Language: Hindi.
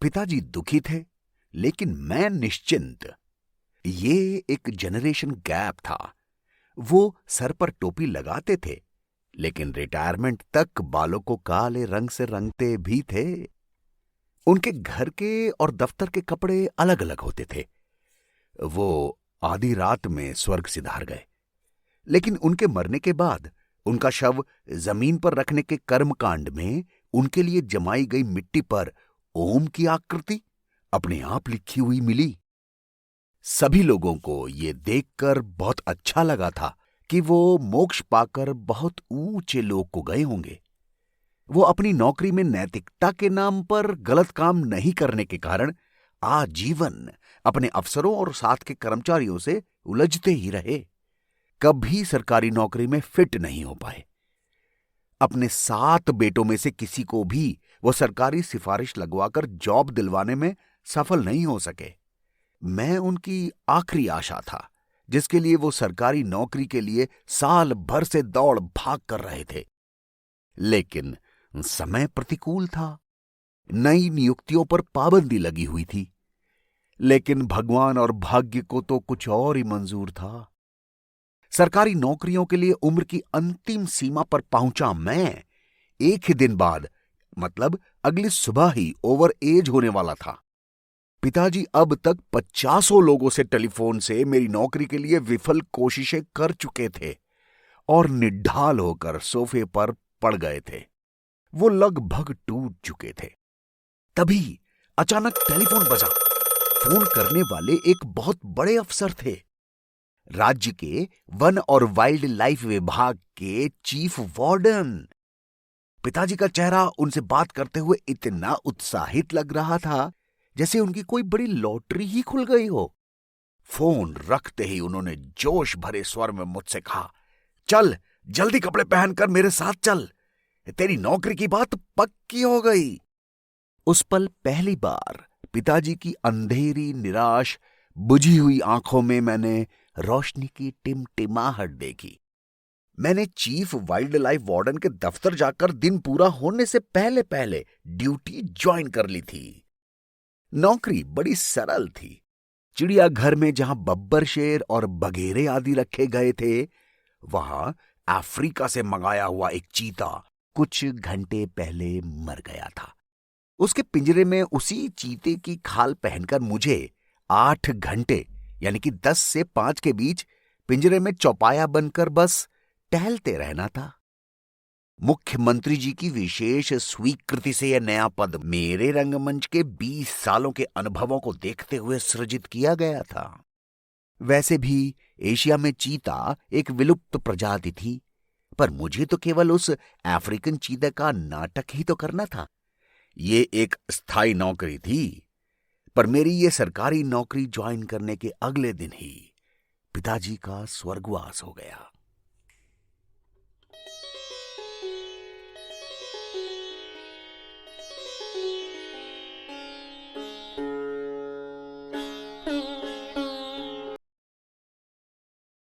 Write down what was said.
पिताजी दुखी थे, लेकिन मैं निश्चिंत। ये एक जनरेशन गैप था। वो सर पर टोपी लगाते थे, लेकिन रिटायरमेंट तक बालों को काले रंग से रंगते भी थे। उनके घर के और दफ्तर के कपड़े अलग अलग होते थे। वो आधी रात में स्वर्ग सिधार गए, लेकिन उनके मरने के बाद उनका शव जमीन पर रखने के कर्मकांड में उनके लिए जमाई गई मिट्टी पर ओम की आकृति अपने आप लिखी हुई मिली। सभी लोगों को यह देखकर बहुत अच्छा लगा था कि वो मोक्ष पाकर बहुत ऊंचे लोक को गए होंगे। वो अपनी नौकरी में नैतिकता के नाम पर गलत काम नहीं करने के कारण आजीवन अपने अफसरों और साथ के कर्मचारियों से उलझते ही रहे। कभी सरकारी नौकरी में फिट नहीं हो पाए। अपने 7 बेटों में से किसी को भी वो सरकारी सिफारिश लगवाकर जॉब दिलवाने में सफल नहीं हो सके। मैं उनकी आखिरी आशा था, जिसके लिए वो सरकारी नौकरी के लिए साल भर से दौड़ भाग कर रहे थे। लेकिन समय प्रतिकूल था। नई नियुक्तियों पर पाबंदी लगी हुई थी। लेकिन भगवान और भाग्य को तो कुछ और ही मंजूर था। सरकारी नौकरियों के लिए उम्र की अंतिम सीमा पर पहुंचा मैं एक ही दिन बाद, मतलब अगली सुबह ही ओवर एज होने वाला था। पिताजी अब तक 50 लोगों से टेलीफोन से मेरी नौकरी के लिए विफल कोशिशें कर चुके थे और निढाल होकर सोफे पर पड़ गए थे। वो लगभग टूट चुके थे। तभी अचानक टेलीफोन बजा। फोन करने वाले एक बहुत बड़े अफसर थे। राज्य के वन और वाइल्ड लाइफ विभाग के चीफ वार्डन। पिताजी का चेहरा उनसे बात करते हुए इतना उत्साहित लग रहा था जैसे उनकी कोई बड़ी लॉटरी ही खुल गई हो। फोन रखते ही उन्होंने जोश भरे स्वर में मुझसे कहा, चल जल्दी कपड़े पहनकर मेरे साथ चल, तेरी नौकरी की बात पक्की हो गई। उस पल पहली बार पिताजी की अंधेरी, निराश, बुझी हुई आंखों में मैंने रोशनी की टिमटिमाहट देखी। मैंने चीफ वाइल्ड लाइफ वार्डन के दफ्तर जाकर दिन पूरा होने से पहले पहले ड्यूटी ज्वाइन कर ली थी। नौकरी बड़ी सरल थी। चिड़ियाघर में जहां बब्बर शेर और बघेरे आदि रखे गए थे, वहां अफ्रीका से मंगाया हुआ एक चीता कुछ घंटे पहले मर गया था। उसके पिंजरे में उसी चीते की खाल पहनकर मुझे 8 घंटे यानी कि 10 से 5 के बीच पिंजरे में चौपाया बनकर बस टहलते रहना था। मुख्यमंत्री जी की विशेष स्वीकृति से यह नया पद मेरे रंगमंच के 20 सालों के अनुभवों को देखते हुए सृजित किया गया था। वैसे भी एशिया में चीता एक विलुप्त प्रजाति थी, पर मुझे तो केवल उस अफ्रीकन चीते का नाटक ही तो करना था। ये एक स्थायी नौकरी थी, पर मेरी ये सरकारी नौकरी ज्वाइन करने के अगले दिन ही पिताजी का स्वर्गवास हो गया।